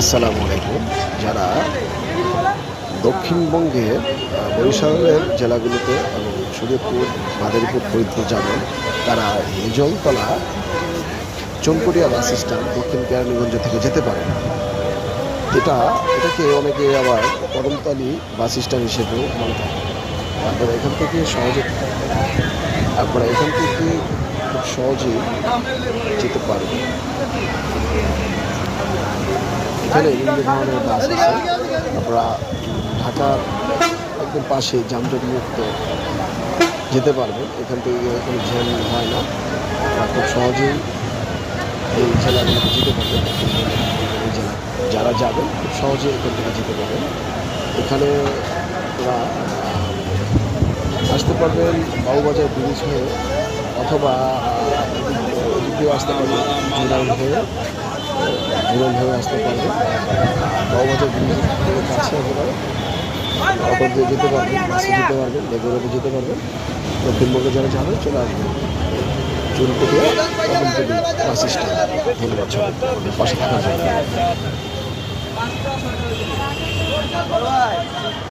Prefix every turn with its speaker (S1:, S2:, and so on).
S1: আসসালামু আলাইকুম। যারা দক্ষিণবঙ্গের বরিশালের জেলাগুলোতে এবং শরীয়তপুর, মাদারীপুর, ফরিদপুর যাবেন, তারা হিজলতলা চনকুটিয়া বাস স্ট্যান্ড দক্ষিণ কেরানীগঞ্জ থেকে যেতে পারেন। এটাকে অনেকে আবার কদমতলী বাস স্ট্যান্ড হিসেবেও মনে করেন। আপনারা এখান থেকে খুব সহজেই যেতে পারবেন। এখানে বিভিন্ন ধরনের বাস আছে। আপনারা ঢাকার একদম পাশে যানজট মুক্ত যেতে পারবেন। এখান থেকে কোনো জ্যাম হয় না। আপনারা খুব সহজেই এই জেলাগুলোতে যেতে পারবেন। এই জেলা যারা যাবেন খুব সহজেই এখান থেকে যেতে পারবেন। এখানে আপনারা আসতে পারবেন বাবুবাজার ব্রিজ হয়ে, অথবা এদিক দিয়েও আসতে পারবেন জুরাইল হয়ে আসতে পারবেন। বাবুবাজার ব্রিজ কাছে একেবারে অটো দিয়ে যেতে পারবেন, বাসে যেতে পারবেন, লেগুড়াতে যেতে পারবেন। দক্ষিণবঙ্গে যারা যাবেন চলে আসবেন চুনকুটিয়া কদমতলী বাস স্ট্যান্ড। ধন্যবাদ সবাই আমাদের পাশে থাকার জন্য।